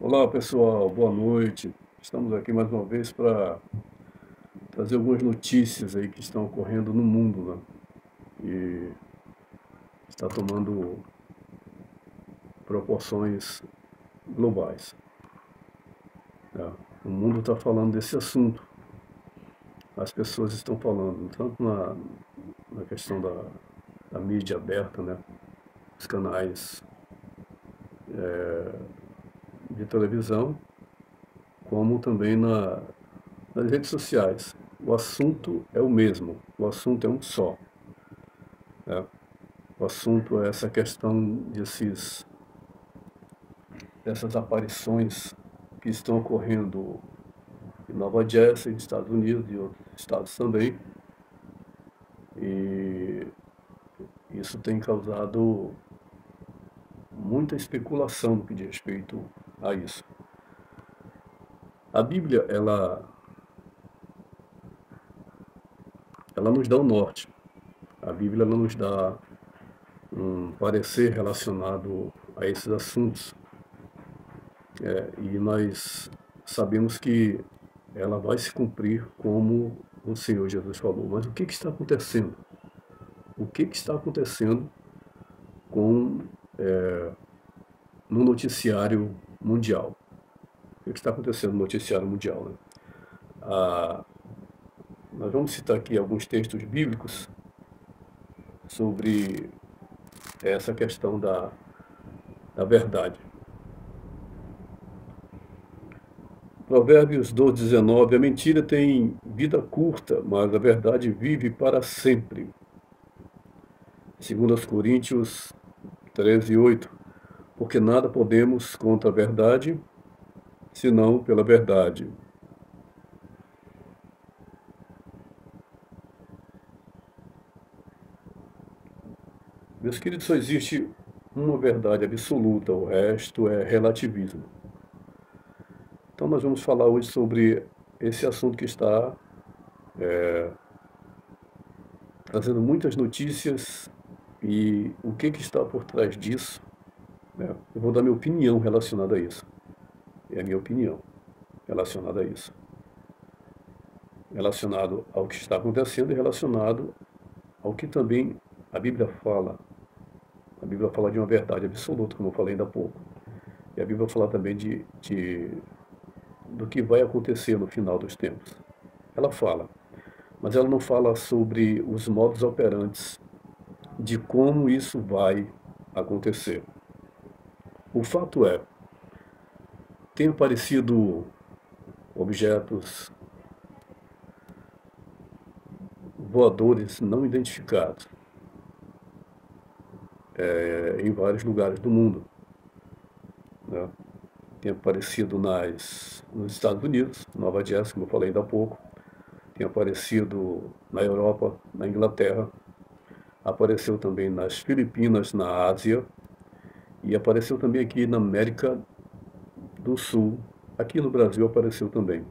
Olá pessoal, boa noite. Estamos aqui mais uma vez para trazer algumas notícias aí que estão ocorrendo no mundo, né? E está tomando proporções globais, né? O mundo está falando desse assunto. As pessoas estão falando, tanto na questão da mídia aberta, né? Os canais de televisão, como também nas redes sociais. O assunto é o mesmo, o assunto é um só, né? O assunto é essa questão dessas aparições que estão ocorrendo em Nova Jersey, nos Estados Unidos e outros estados também. E isso tem causado muita especulação no que diz respeito a isso. A Bíblia, ela nos dá o norte. A Bíblia ela nos dá um parecer relacionado a esses assuntos. E nós sabemos que ela vai se cumprir como o Senhor Jesus falou. Mas o que está acontecendo? O que está acontecendo com no noticiário mundial? O que está acontecendo no noticiário mundial, né? Ah, nós vamos citar aqui alguns textos bíblicos sobre essa questão da verdade. Provérbios 12:19, a mentira tem vida curta, mas a verdade vive para sempre. 2 Coríntios 13:8, porque nada podemos contra a verdade, senão pela verdade. Meus queridos, só existe uma verdade absoluta, o resto é relativismo. Então nós vamos falar hoje sobre esse assunto que está trazendo muitas notícias e o que está por trás disso, né? Eu vou dar minha opinião relacionada a isso. É a minha opinião relacionada a isso. Relacionado ao que está acontecendo e relacionado ao que também a Bíblia fala. A Bíblia fala de uma verdade absoluta, como eu falei ainda há pouco. E a Bíblia fala também do que vai acontecer no final dos tempos. Ela fala, mas ela não fala sobre os modos operantes de como isso vai acontecer. O fato é, tem aparecido objetos voadores não identificados em vários lugares do mundo, né? Tem aparecido nos Estados Unidos, Nova Jersey, como eu falei ainda há pouco, tem aparecido na Europa, na Inglaterra, apareceu também nas Filipinas, na Ásia, e apareceu também aqui na América do Sul. Aqui no Brasil apareceu também.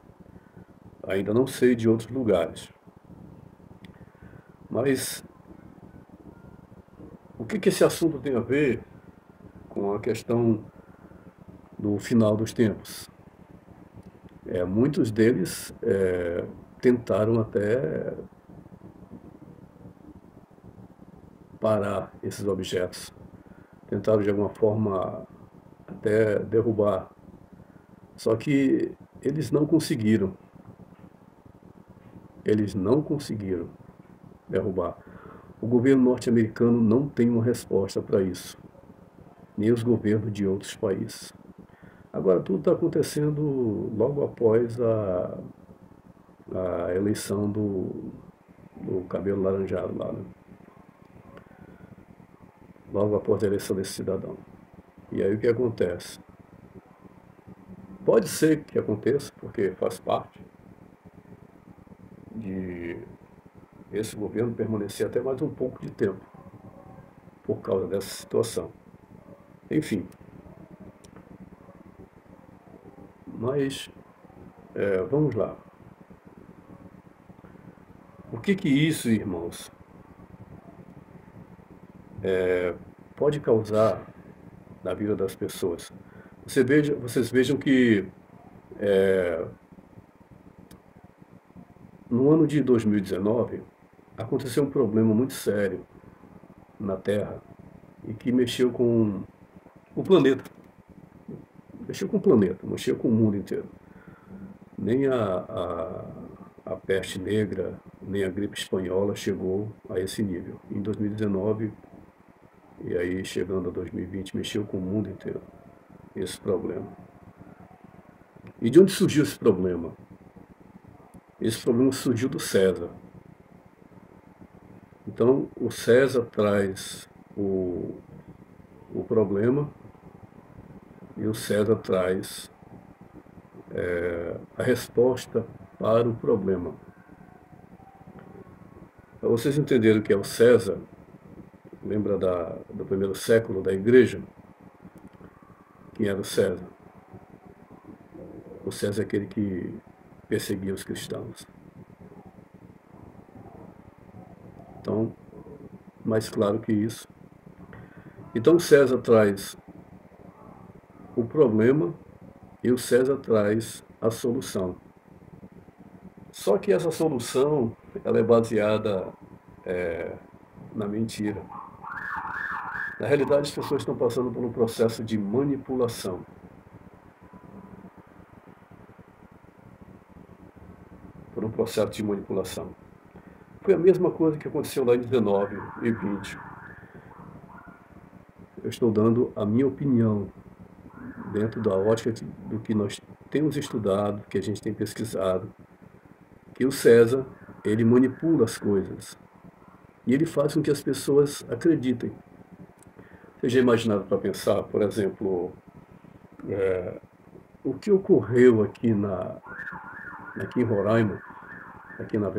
Ainda não sei de outros lugares. Mas o que esse assunto tem a ver com a questão do final dos tempos? Muitos deles tentaram até parar esses objetos, tentaram de alguma forma até derrubar, só que eles não conseguiram derrubar. O governo norte-americano não tem uma resposta para isso, nem os governos de outros países. Agora, tudo está acontecendo logo após a eleição do cabelo laranjado lá, né? Logo após a eleição desse cidadão. E aí o que acontece? Pode ser que aconteça, porque faz parte de esse governo permanecer até mais um pouco de tempo, por causa dessa situação. Enfim, mas vamos lá. O que isso, irmãos, pode causar na vida das pessoas? Vocês vejam que no ano de 2019 aconteceu um problema muito sério na Terra e que mexeu com o planeta. Mexeu com o planeta, mexeu com o mundo inteiro. Nem a peste negra, nem a gripe espanhola chegou a esse nível. Em 2019, e aí chegando a 2020, mexeu com o mundo inteiro esse problema. E de onde surgiu esse problema? Esse problema surgiu do César. Então, o César traz o problema e o César traz a resposta para o problema. Para vocês entenderem o que é o César, lembra do primeiro século da igreja? Quem era o César? O César é aquele que perseguia os cristãos. Então, mais claro que isso. Então, César traz o problema e o César traz a solução. Só que essa solução, ela é baseada na mentira. Na realidade, as pessoas estão passando por um processo de manipulação. Por um processo de manipulação. Foi a mesma coisa que aconteceu lá em 19 e 20. Eu estou dando a minha opinião dentro da ótica do que nós temos estudado, que a gente tem pesquisado, que o César, ele manipula as coisas e ele faz com que as pessoas acreditem. Vocês já imaginaram para pensar, por exemplo, o que ocorreu aqui em Roraima, aqui na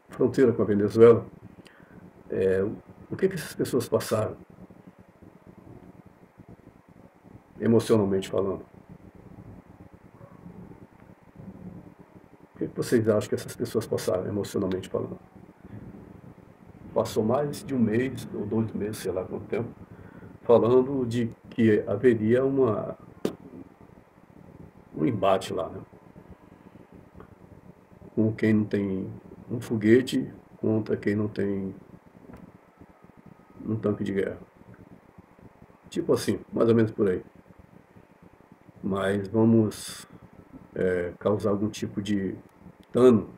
fronteira com a Venezuela, o que essas pessoas passaram, emocionalmente falando? O que vocês acham que essas pessoas passaram, emocionalmente falando? Passou mais de um mês, ou 2 meses, sei lá quanto tempo, falando de que haveria um embate lá, né? Com quem não tem um foguete contra quem não tem um tanque de guerra. Tipo assim, mais ou menos por aí. Mas vamos causar algum tipo de dano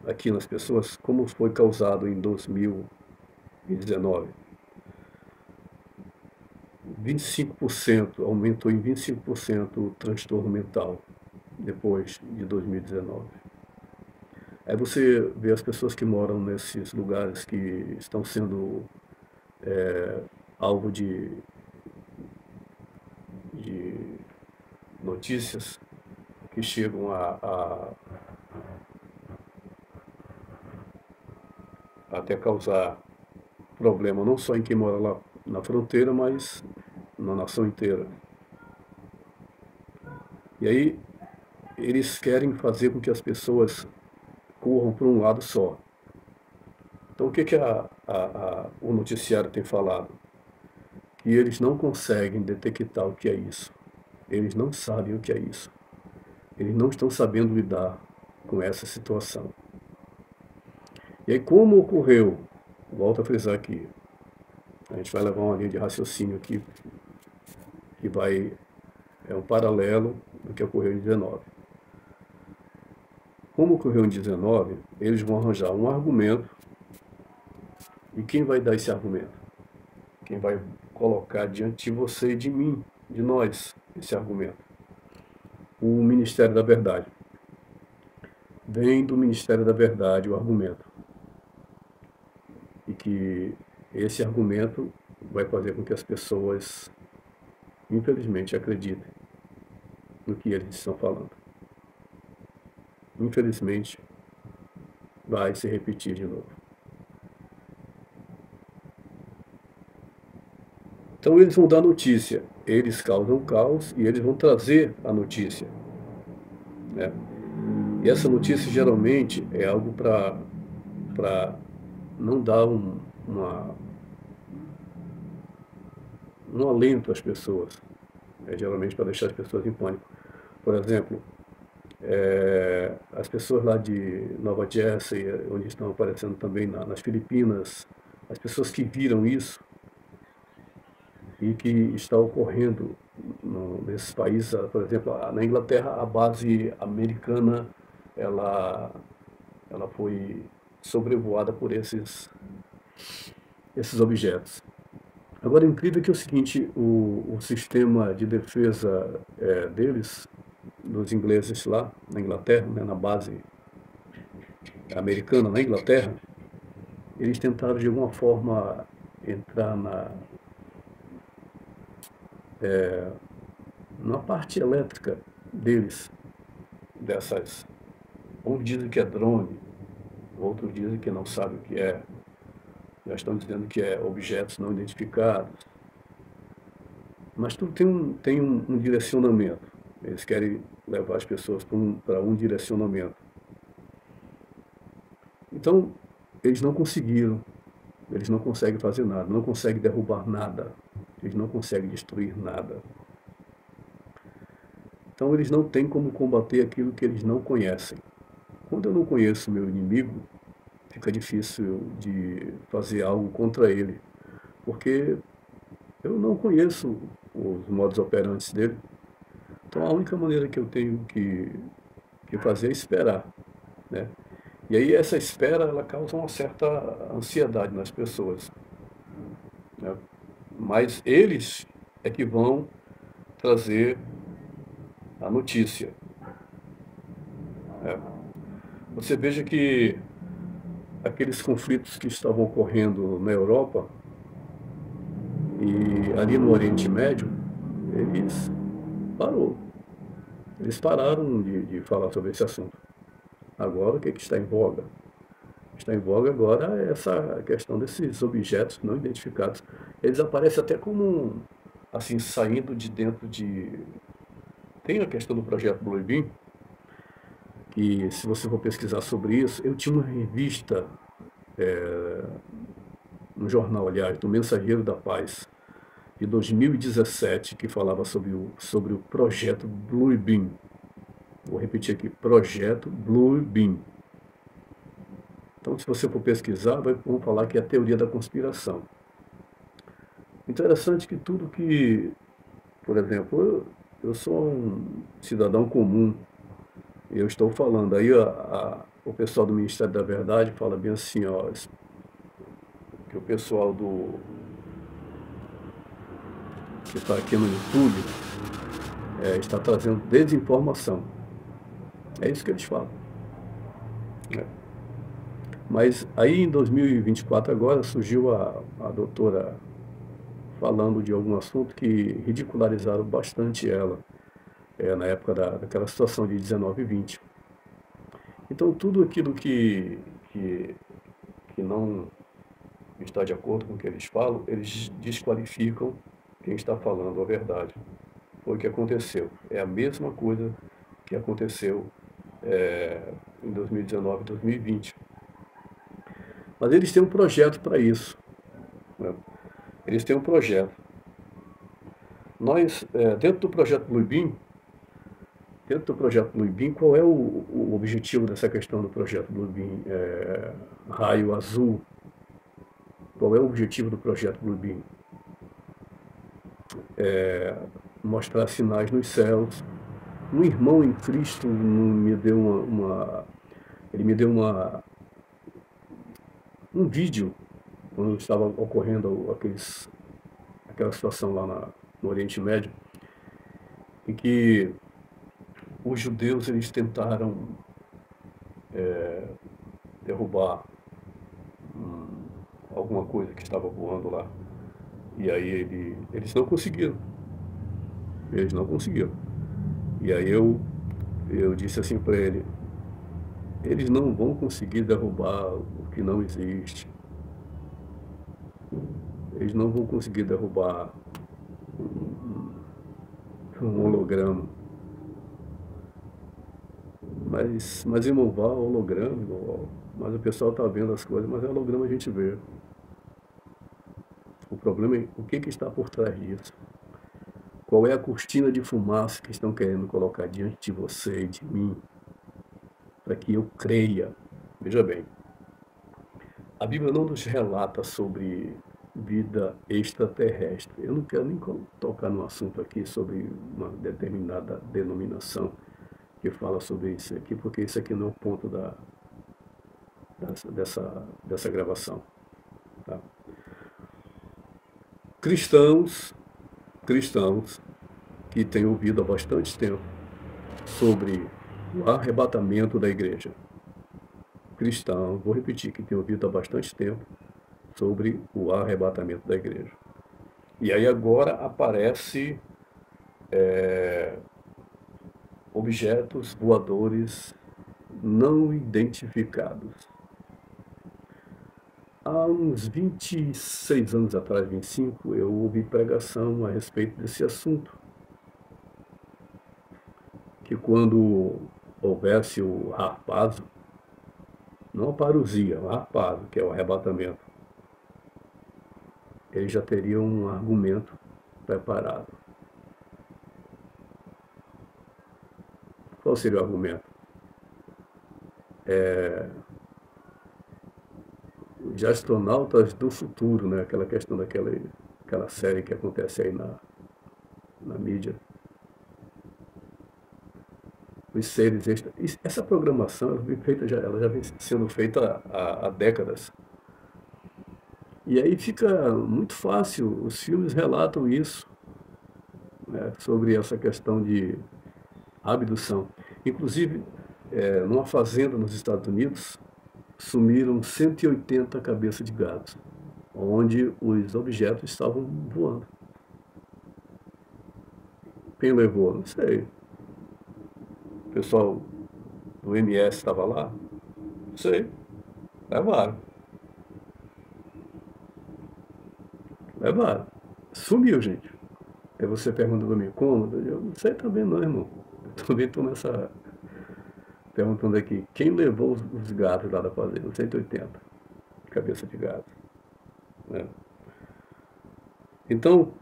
aqui nas pessoas, como foi causado em 2019. 25%, aumentou em 25% o transtorno mental depois de 2019. Aí você vê as pessoas que moram nesses lugares que estão sendo alvo de notícias que chegam a até causar problema não só em quem mora lá na fronteira, mas na nação inteira. E aí eles querem fazer com que as pessoas corram para um lado só. Então o que o noticiário tem falado? Que eles não conseguem detectar o que é isso. Eles não sabem o que é isso. Eles não estão sabendo lidar com essa situação. E aí como ocorreu, volto a frisar aqui, a gente vai levar uma linha de raciocínio aqui, que é um paralelo do que ocorreu em 19. Como ocorreu em 19, eles vão arranjar um argumento, e quem vai dar esse argumento? Quem vai colocar diante de você e de mim, de nós, esse argumento? O Ministério da Verdade. Vem do Ministério da Verdade o argumento. E que esse argumento vai fazer com que as pessoas, infelizmente, acreditem no que eles estão falando. Infelizmente, vai se repetir de novo. Então eles vão dar notícia, eles causam caos e eles vão trazer a notícia, né? E essa notícia geralmente é algo para não dar um alento às pessoas, geralmente para deixar as pessoas em pânico. Por exemplo, as pessoas lá de Nova Jersey, onde estão aparecendo também nas Filipinas, as pessoas que viram isso e que está ocorrendo nesses países, por exemplo, na Inglaterra, a base americana, ela, ela foi sobrevoada por esses objetos. Agora, o incrível é que é o seguinte, o sistema de defesa deles, dos ingleses lá na Inglaterra, né, na base americana na Inglaterra, eles tentaram de alguma forma entrar na parte elétrica deles, dessas. Uns dizem que é drone, outros dizem que não sabem o que é, já estão dizendo que é objetos não identificados. Mas tudo tem um direcionamento. Eles querem levar as pessoas para um direcionamento. Então, eles não conseguiram, eles não conseguem fazer nada, não conseguem derrubar nada, eles não conseguem destruir nada. Então, eles não têm como combater aquilo que eles não conhecem. Quando eu não conheço o meu inimigo, fica difícil de fazer algo contra ele, porque eu não conheço os modus operantes dele. Então, a única maneira que eu tenho que fazer é esperar, né? E aí essa espera, ela causa uma certa ansiedade nas pessoas, né? Mas eles é que vão trazer a notícia, né? Você veja que aqueles conflitos que estavam ocorrendo na Europa e ali no Oriente Médio, eles parou. Eles pararam de falar sobre esse assunto. Agora, o que está em voga? Está em voga agora essa questão desses objetos não identificados. Eles aparecem até como, assim, saindo de dentro de... Tem a questão do projeto Blue Beam, que se você for pesquisar sobre isso, eu tinha uma revista, um jornal, aliás, do Mensageiro da Paz, de 2017, que falava sobre o projeto Blue Beam. Vou repetir aqui, projeto Blue Beam. Então, se você for pesquisar, vão falar que é a teoria da conspiração. Interessante que tudo que, por exemplo, eu sou um cidadão comum, e eu estou falando, aí o pessoal do Ministério da Verdade fala bem assim, ó, que o pessoal que está aqui no YouTube está trazendo desinformação. É isso que eles falam, né? Mas aí em 2024 agora surgiu a doutora falando de algum assunto que ridicularizaram bastante ela, na época daquela situação de 19 e 20. Então tudo aquilo que não está de acordo com o que eles falam, eles desqualificam quem está falando a verdade. Foi o que aconteceu. É a mesma coisa que aconteceu em 2019 e 2020. Mas eles têm um projeto para isso, né? Eles têm um projeto. Nós, dentro do projeto Blue Beam, qual é o objetivo dessa questão do projeto Blue Beam? Raio azul. Qual é o objetivo do projeto Blue Beam? Mostrar sinais nos céus. Um irmão em Cristo me deu ele me deu um vídeo quando estava ocorrendo aquela situação lá no Oriente Médio, em que os judeus eles tentaram derrubar alguma coisa que estava voando lá. E aí eles não conseguiram. Eles não conseguiram. E aí eu disse assim para ele, eles não vão conseguir derrubar o que não existe. Eles não vão conseguir derrubar um holograma. Mas irmão, vá holograma, irmão, mas o pessoal está vendo as coisas, mas é holograma a gente vê. problema é o que está por trás disso. Qual é a cortina de fumaça que estão querendo colocar diante de você e de mim, para que eu creia? Veja bem, a Bíblia não nos relata sobre vida extraterrestre. Eu não quero nem tocar no assunto aqui sobre uma determinada denominação que fala sobre isso aqui, porque isso aqui não é o ponto dessa gravação. Tá? Cristãos que têm ouvido há bastante tempo sobre o arrebatamento da igreja. Cristãos, vou repetir, que têm ouvido há bastante tempo sobre o arrebatamento da igreja. E aí agora aparece objetos voadores não identificados. Há uns 26 anos atrás, 25, eu ouvi pregação a respeito desse assunto. Que quando houvesse o harpazo, não a parousia, o harpazo, que é o arrebatamento, ele já teria um argumento preparado. Qual seria o argumento? Os astronautas do futuro, né? Aquela questão daquela série que acontece aí na mídia. Os seres extra. Essa programação ela já vem sendo feita há décadas. E aí fica muito fácil, os filmes relatam isso, né, sobre essa questão de abdução. Inclusive, numa fazenda nos Estados Unidos, sumiram 180 cabeças de gado, onde os objetos estavam voando. Quem levou? Não sei. O pessoal do MS estava lá? Não sei. Levaram. Levaram. Sumiu, gente. Aí você pergunta para mim, como? Eu não sei também não, irmão. Eu também estou nessa... perguntando aqui, quem levou os gatos lá da fazenda? 180 cabeça de gato. Né? Então,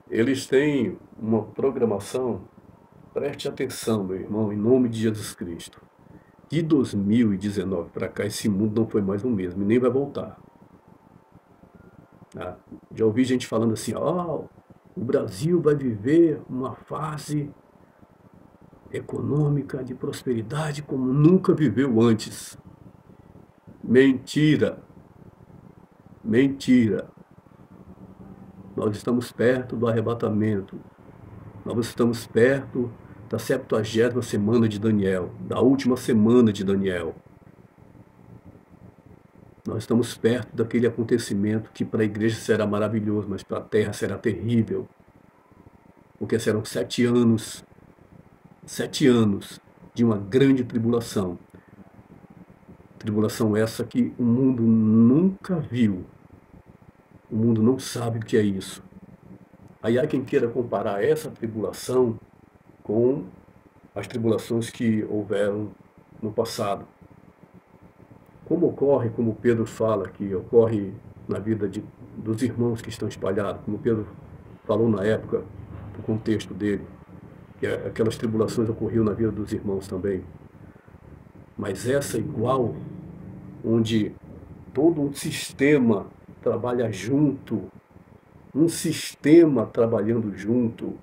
eles têm uma programação, preste atenção, meu irmão, em nome de Jesus Cristo. De 2019 para cá, esse mundo não foi mais o mesmo, e nem vai voltar. Tá? Já ouvi gente falando assim, o Brasil vai viver uma fase econômica de prosperidade como nunca viveu antes. Mentira. Mentira. Nós estamos perto do arrebatamento. Nós estamos perto da 70ª semana de Daniel, da última semana de Daniel. Nós estamos perto daquele acontecimento que para a igreja será maravilhoso, mas para a terra será terrível. Porque serão 7 anos de uma grande tribulação. Tribulação essa que o mundo nunca viu. O mundo não sabe o que é isso. Aí há quem queira comparar essa tribulação com as tribulações que houveram no passado. Como ocorre, como Pedro fala, que ocorre na vida dos irmãos que estão espalhados, como Pedro falou na época, no contexto dele, que aquelas tribulações ocorriam na vida dos irmãos também. Mas essa igual, onde todo um sistema trabalha junto, um sistema trabalhando junto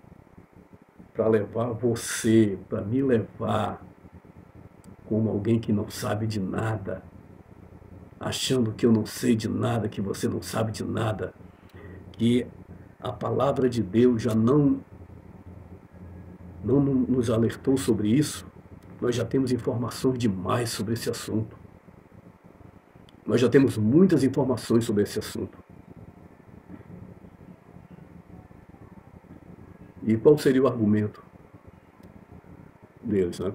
para levar você, para me levar como alguém que não sabe de nada, achando que eu não sei de nada, que você não sabe de nada, que a palavra de Deus já não nos alertou sobre isso. Nós já temos informações demais sobre esse assunto. Nós já temos muitas informações sobre esse assunto. E qual seria o argumento deles, né?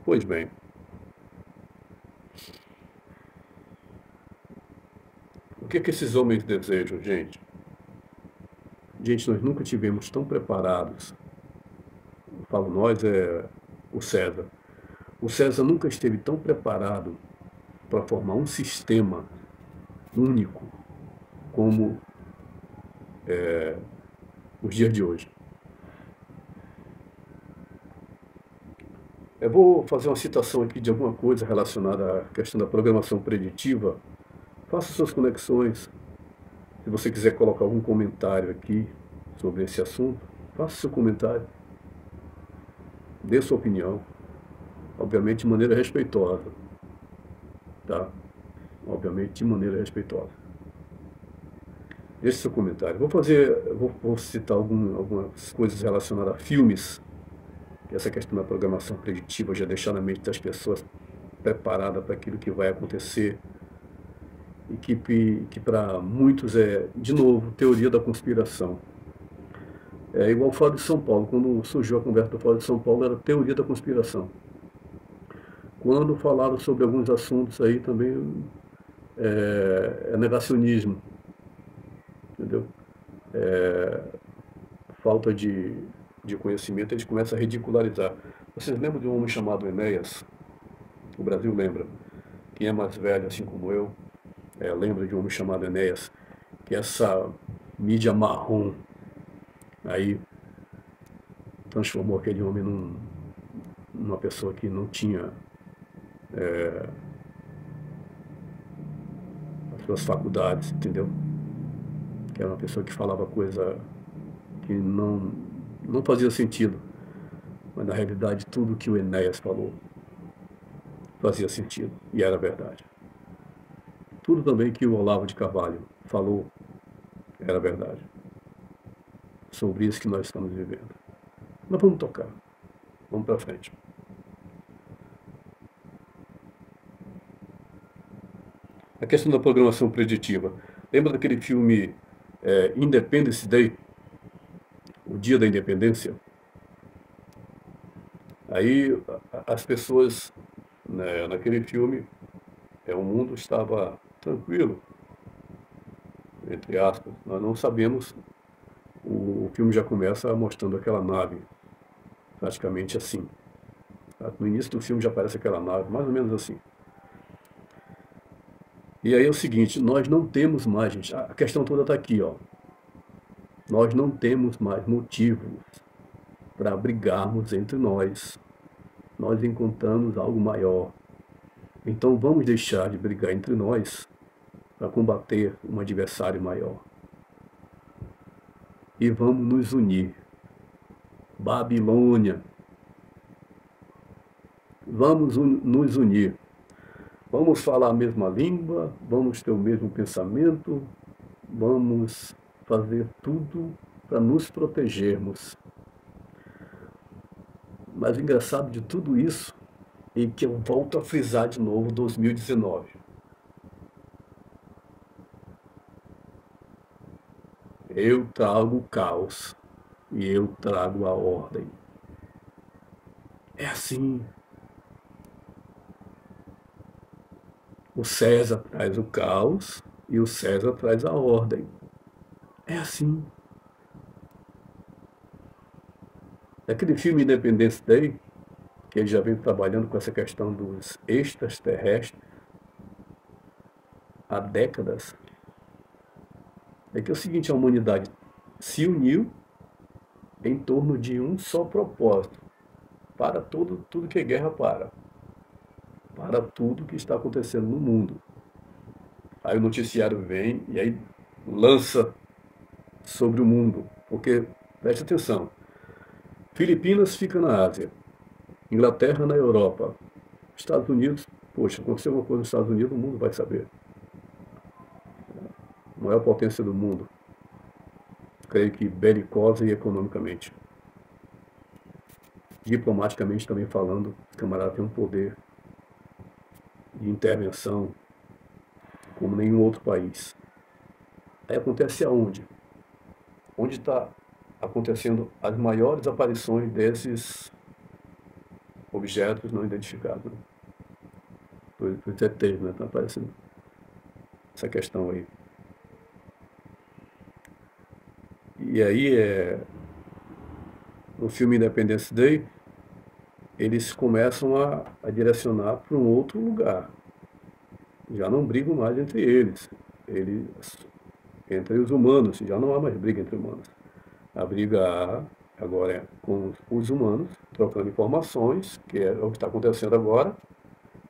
Pois bem, o que esses homens desejam, gente? Gente, nós nunca tivemos tão preparados. Eu falo nós, o César. O César nunca esteve tão preparado para formar um sistema único como os dias de hoje. Eu vou fazer uma citação aqui de alguma coisa relacionada à questão da programação preditiva. Faça suas conexões. Se você quiser colocar algum comentário aqui sobre esse assunto, faça seu comentário. Dê sua opinião. Obviamente de maneira respeitosa. Tá? Obviamente de maneira respeitosa. Deixe seu comentário. Vou citar algumas coisas relacionadas a filmes. Essa questão da programação preditiva já deixar na mente das pessoas preparada para aquilo que vai acontecer e que para muitos é, de novo, teoria da conspiração. É igual o Fórum de São Paulo. Quando surgiu a conversa do Fórum de São Paulo, era teoria da conspiração. Quando falaram sobre alguns assuntos aí também é negacionismo, entendeu? Falta de conhecimento, eles começam a ridicularizar. Vocês lembram de um homem chamado Enéas? O Brasil lembra. Quem é mais velho, assim como eu, lembra de um homem chamado Enéas, que essa mídia marrom aí transformou aquele homem numa pessoa que não tinha as suas faculdades, entendeu? Que era uma pessoa que falava coisa que não fazia sentido. Mas na realidade tudo que o Enéas falou fazia sentido e era verdade. Tudo também que o Olavo de Carvalho falou era verdade. Sobre isso que nós estamos vivendo. Mas vamos tocar. Vamos para frente. A questão da programação preditiva. Lembra daquele filme Independence Day? O Dia da Independência? Aí as pessoas, né, naquele filme, o mundo estava tranquilo, entre aspas. Nós não sabemos, o filme já começa mostrando aquela nave, praticamente assim. No início do filme já aparece aquela nave, mais ou menos assim. E aí é o seguinte, nós não temos mais, gente, a questão toda está aqui, ó. Nós não temos mais motivos para brigarmos entre nós. Nós encontramos algo maior. Então vamos deixar de brigar entre nós para combater um adversário maior. E vamos nos unir. Babilônia. Vamos nos unir. Vamos falar a mesma língua, vamos ter o mesmo pensamento, vamos fazer tudo para nos protegermos. Mas o engraçado de tudo isso é que eu volto a frisar de novo 2019. Eu trago o caos e eu trago a ordem. É assim. O César traz o caos e o César traz a ordem. É assim. Aquele filme Independence Day, que ele já vem trabalhando com essa questão dos extraterrestres há décadas, é que é o seguinte, a humanidade se uniu em torno de um só propósito, para tudo que é guerra para tudo que está acontecendo no mundo. Aí o noticiário vem e aí lança sobre o mundo, porque, preste atenção, Filipinas fica na Ásia, Inglaterra na Europa, Estados Unidos, poxa, aconteceu uma coisa nos Estados Unidos, o mundo vai saber. A maior potência do mundo, creio que belicosa e economicamente. Diplomaticamente também falando, os camaradas têm um poder de intervenção como nenhum outro país. Aí acontece aonde? Onde está acontecendo as maiores aparições desses objetos não identificados. Os ETs, né? Está aparecendo essa questão aí. E aí, no filme Independence Day, eles começam a direcionar para um outro lugar. Já não brigam mais entre eles. entre os humanos, já não há mais briga entre humanos. A briga agora é com os humanos, trocando informações, que é o que está acontecendo agora.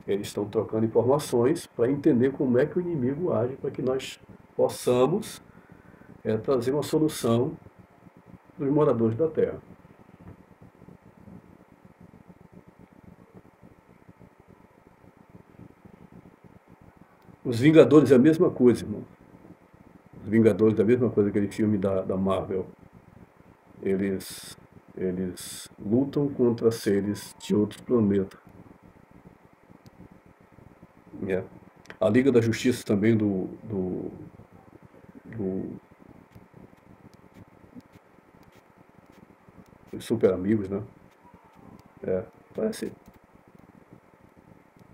Eles estão trocando informações para entender como é que o inimigo age, para que nós possamos trazer uma solução dos moradores da Terra. Os Vingadores é a mesma coisa, irmão. Os Vingadores é a mesma coisa, aquele filme da Marvel. Eles lutam contra seres de outros planetas. É. A Liga da Justiça também do- dos Super Amigos, né? Parece.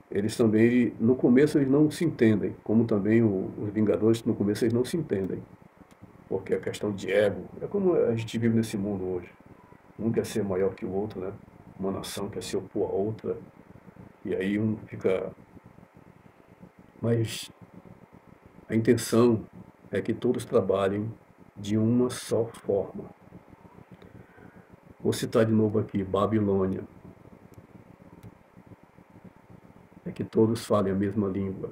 Eles também, no começo eles não se entendem, como também os Vingadores, no começo eles não se entendem, porque a questão de ego, é como a gente vive nesse mundo hoje. Um quer ser maior que o outro, né? Uma nação quer se opor a outra, e aí um fica. Mas a intenção é que todos trabalhem de uma só forma. Vou citar de novo aqui, Babilônia. É que todos falem a mesma língua.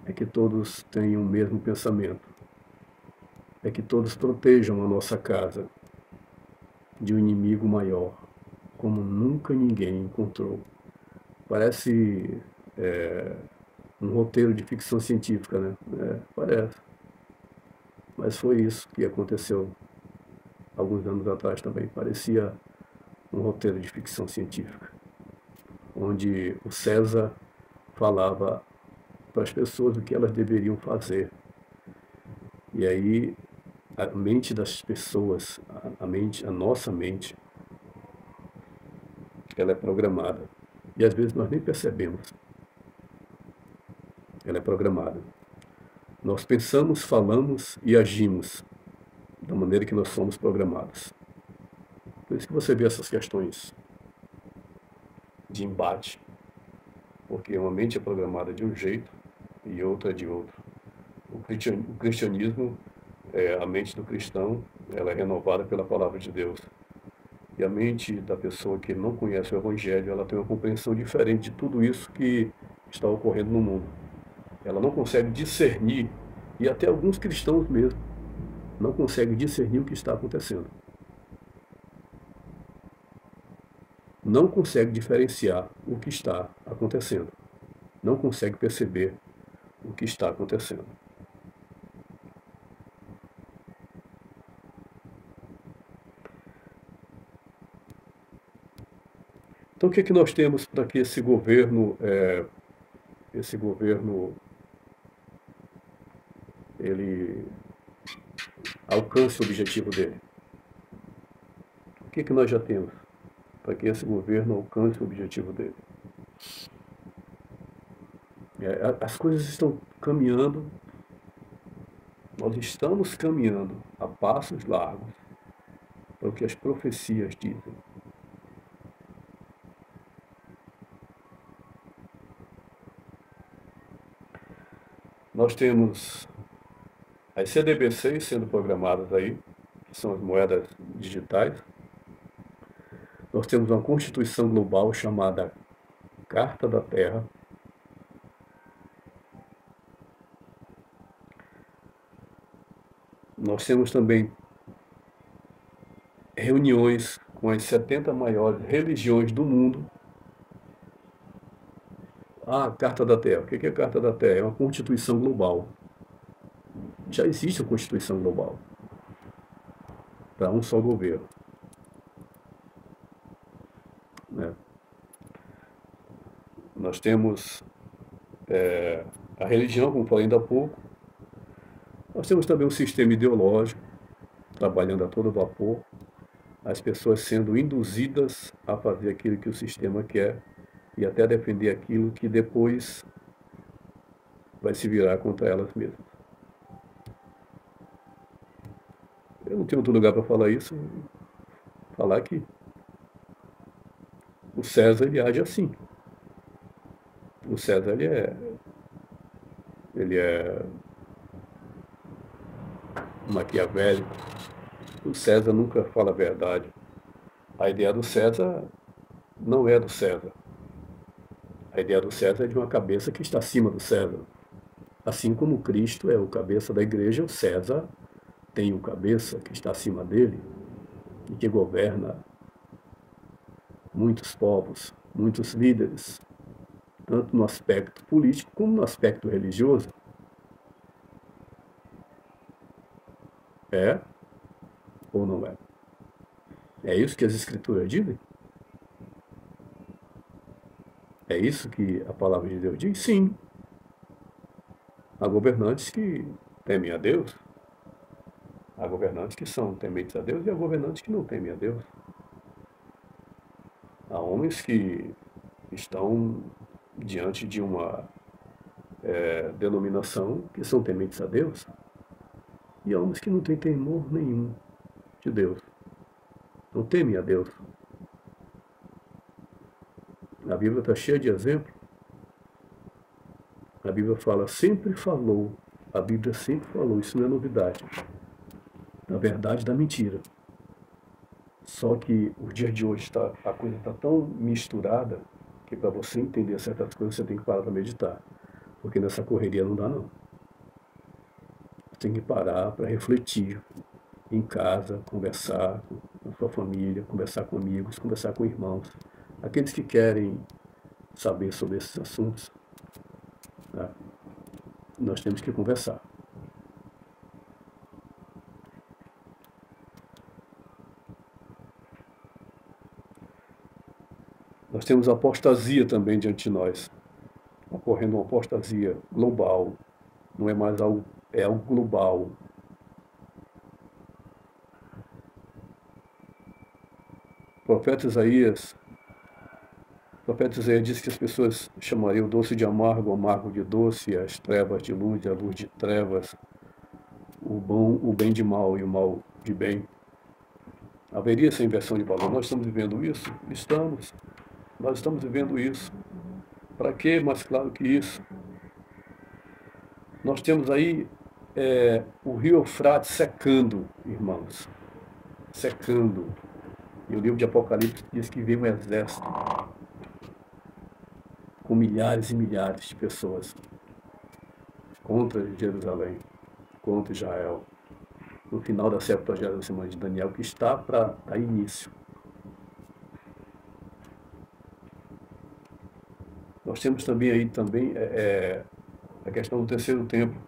É que todos tenham o mesmo pensamento. É que todos protejam a nossa casa de um inimigo maior, como nunca ninguém encontrou. Parece um roteiro de ficção científica, né? Parece. Mas foi isso que aconteceu alguns anos atrás também. Parecia um roteiro de ficção científica, onde o César falava para as pessoas o que elas deveriam fazer. E aí a mente das pessoas, a nossa mente, ela é programada. E às vezes nós nem percebemos. Ela é programada. Nós pensamos, falamos e agimos da maneira que nós somos programados. Por isso que você vê essas questões de embate, porque uma mente é programada de um jeito e outra de outro. O cristianismo, a mente do cristão, ela é renovada pela palavra de Deus. E a mente da pessoa que não conhece o Evangelho, ela tem uma compreensão diferente de tudo isso que está ocorrendo no mundo. Ela não consegue discernir, e até alguns cristãos mesmo, não conseguem discernir o que está acontecendo. Não consegue diferenciar o que está acontecendo. Não consegue perceber o que está acontecendo. Então, o que é que nós temos para que esse governo ele alcance o objetivo dele? O que é que nós já temos para que esse governo alcance o objetivo dele? As coisas estão caminhando, nós estamos caminhando a passos largos para o que as profecias dizem. Nós temos as CDBCs sendo programadas aí, que são as moedas digitais. Nós temos uma Constituição Global chamada Carta da Terra. Nós temos também reuniões com as 70 maiores religiões do mundo. Ah, Carta da Terra. O que é a Carta da Terra? É uma Constituição Global. Já existe a Constituição Global para um só governo, né? Nós temos a religião, como falei ainda há pouco. Nós temos também um sistema ideológico trabalhando a todo vapor, as pessoas sendo induzidas a fazer aquilo que o sistema quer e até defender aquilo que depois vai se virar contra elas mesmas. Eu não tenho outro lugar para falar isso, falar que o César ele age assim. O César ele é maquiavélico. O César nunca fala a verdade. A ideia do César não é do César. A ideia do César é de uma cabeça que está acima do César. Assim como Cristo é o cabeça da igreja, o César tem o cabeça que está acima dele e que governa muitos povos, muitos líderes, tanto no aspecto político como no aspecto religioso. É ou não é? É isso que as Escrituras dizem? É isso que a palavra de Deus diz? Sim. Há governantes que temem a Deus, há governantes que são tementes a Deus e há governantes que não temem a Deus. Há homens que estão diante de uma denominação que são tementes a Deus e há homens que não têm temor nenhum de Deus, não temem a Deus. A Bíblia está cheia de exemplos. A Bíblia fala, sempre falou, a Bíblia sempre falou, isso não é novidade, da verdade e da mentira. Só que o dia de hoje a coisa está tão misturada que para você entender certas coisas você tem que parar para meditar. Porque nessa correria não dá não. Você tem que parar para refletir em casa, conversar com a sua família, conversar com amigos, conversar com irmãos. Aqueles que querem saber sobre esses assuntos, né? Nós temos que conversar. Nós temos a apostasia também diante de nós, ocorrendo uma apostasia global, não é mais algo, é algo global. O profeta Isaías disse que as pessoas chamariam o doce de amargo, o amargo de doce, as trevas de luz, a luz de trevas, o bem de mal e o mal de bem. Haveria essa inversão de valor. Nós estamos vivendo isso? Estamos. Nós estamos vivendo isso. Para que mais claro que isso? Nós temos aí o rio Eufrates secando, irmãos. Secando. E o livro de Apocalipse diz que veio um exército com milhares e milhares de pessoas contra Jerusalém, contra Israel, no final da 70ª semana de Daniel, que está para dar início. Nós temos também aí a questão do terceiro templo.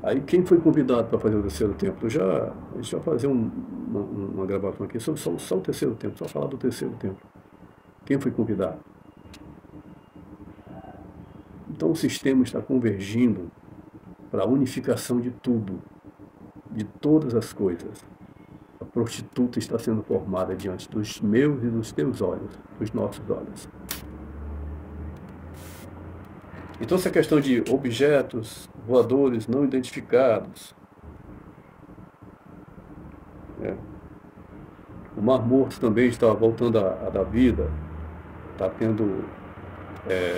Aí quem foi convidado para fazer o terceiro templo? A gente vai fazer uma gravação aqui sobre só o terceiro templo, só falar do terceiro templo. Quem foi convidado? Então o sistema está convergindo para a unificação de tudo, de todas as coisas. A prostituta está sendo formada diante dos meus e dos teus olhos, dos nossos olhos. Então essa questão de objetos voadores não identificados, o Mar Morto também está voltando a dar vida, está tendo,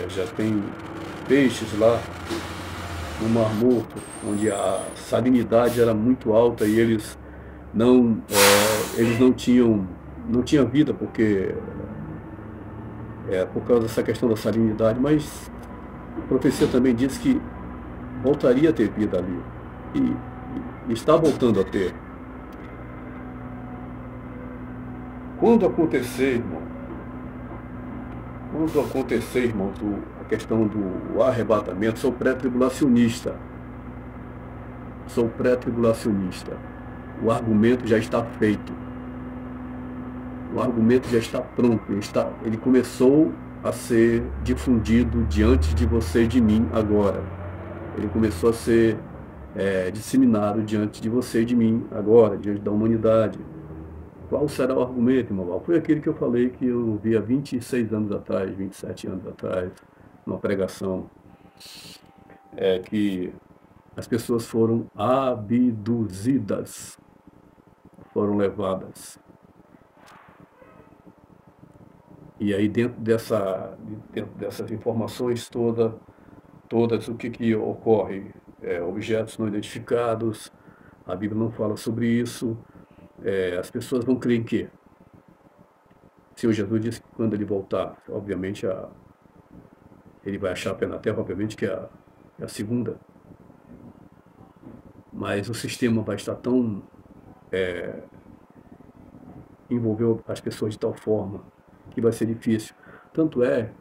já tem peixes lá no Mar Morto, onde a salinidade era muito alta e eles não tinham vida por causa dessa questão da salinidade, mas a profecia também diz que voltaria a ter vida ali e está voltando a ter. Quando acontecer, irmãos, a questão do arrebatamento, sou pré-tribulacionista. O argumento já está feito. O argumento já está pronto. Ele começou a ser difundido diante de você e de mim agora. Ele começou a ser disseminado diante de você e de mim agora, diante da humanidade. Qual será o argumento, irmão? Foi aquele que eu falei que eu vi há 26 anos atrás, 27 anos atrás, numa pregação, que as pessoas foram abduzidas, foram levadas. E aí dentro dessas informações todas, o que ocorre? objetos não identificados, a Bíblia não fala sobre isso. As pessoas vão crer em quê? Se o Jesus disse que quando ele voltar, obviamente ele vai achar a pé na terra, obviamente que é a segunda, mas o sistema vai estar tão envolveu as pessoas de tal forma que vai ser difícil. Tanto é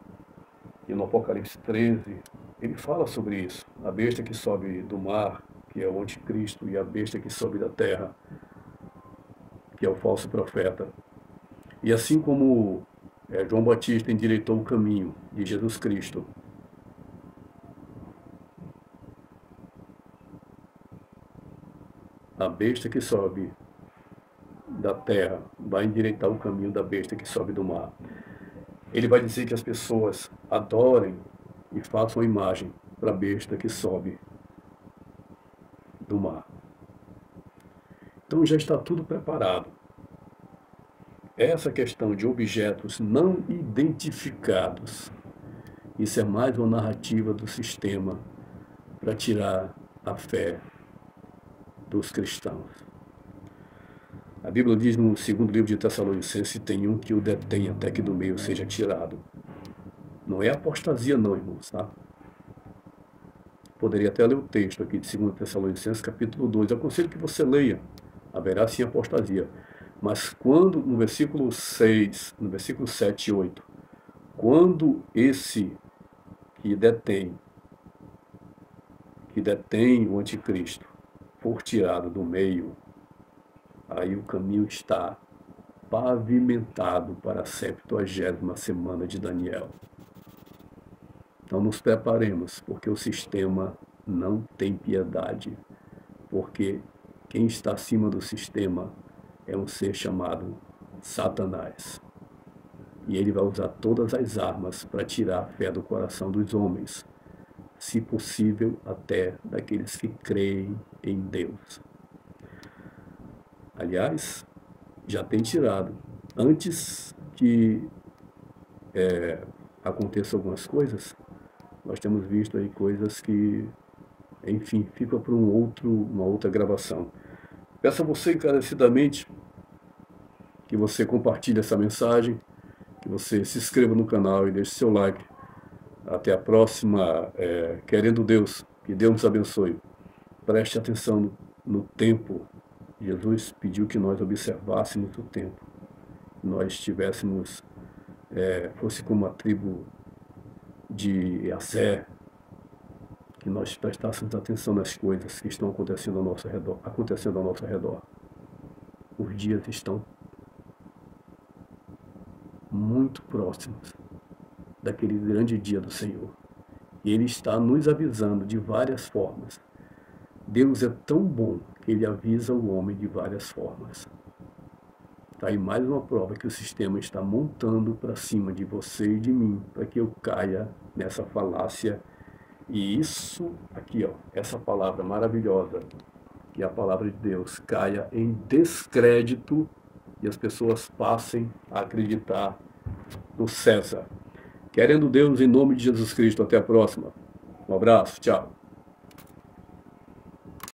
que no Apocalipse 13 ele fala sobre isso. A besta que sobe do mar, que é o anticristo, e a besta que sobe da terra, que é o falso profeta. E assim como João Batista endireitou o caminho de Jesus Cristo, a besta que sobe da terra vai endireitar o caminho da besta que sobe do mar. Ele vai dizer que as pessoas adorem e façam a imagem para a besta que sobe do mar. Então já está tudo preparado. Essa questão de objetos não identificados, isso é mais uma narrativa do sistema para tirar a fé dos cristãos. A Bíblia diz no segundo livro de Tessalonicenses, tem um que o detém até que do meio seja tirado. Não é apostasia não, irmãos, tá? Poderia até ler o texto aqui de 2 Tessalonicenses, capítulo 2. Eu aconselho que você leia. Haverá sim apostasia. Mas quando, no versículo 6, no versículo 7 e 8, quando esse que detém o anticristo for tirado do meio, aí o caminho está pavimentado para a 70ª semana de Daniel. Então nos preparemos, porque o sistema não tem piedade, porque quem está acima do sistema é um ser chamado Satanás. E ele vai usar todas as armas para tirar a fé do coração dos homens, se possível até daqueles que creem em Deus. Aliás, já tem tirado. Antes que aconteçam algumas coisas, nós temos visto aí coisas que, enfim, fica para uma outra gravação. Peço a você encarecidamente que você compartilhe essa mensagem, que você se inscreva no canal e deixe seu like. Até a próxima, querendo Deus, que Deus nos abençoe. Preste atenção no tempo. Jesus pediu que nós observássemos o tempo. Nós tivéssemos, fosse como a tribo de Assé, que nós prestássemos atenção nas coisas que estão acontecendo ao nosso redor. Os dias estão muito próximos daquele grande dia do Senhor. E Ele está nos avisando de várias formas. Deus é tão bom que Ele avisa o homem de várias formas. Está aí mais uma prova que o sistema está montando para cima de você e de mim, para que eu caia nessa falácia. E isso aqui, ó, essa palavra maravilhosa, que é a palavra de Deus, caia em descrédito e as pessoas passem a acreditar no César. Querendo Deus, em nome de Jesus Cristo, até a próxima. Um abraço, tchau.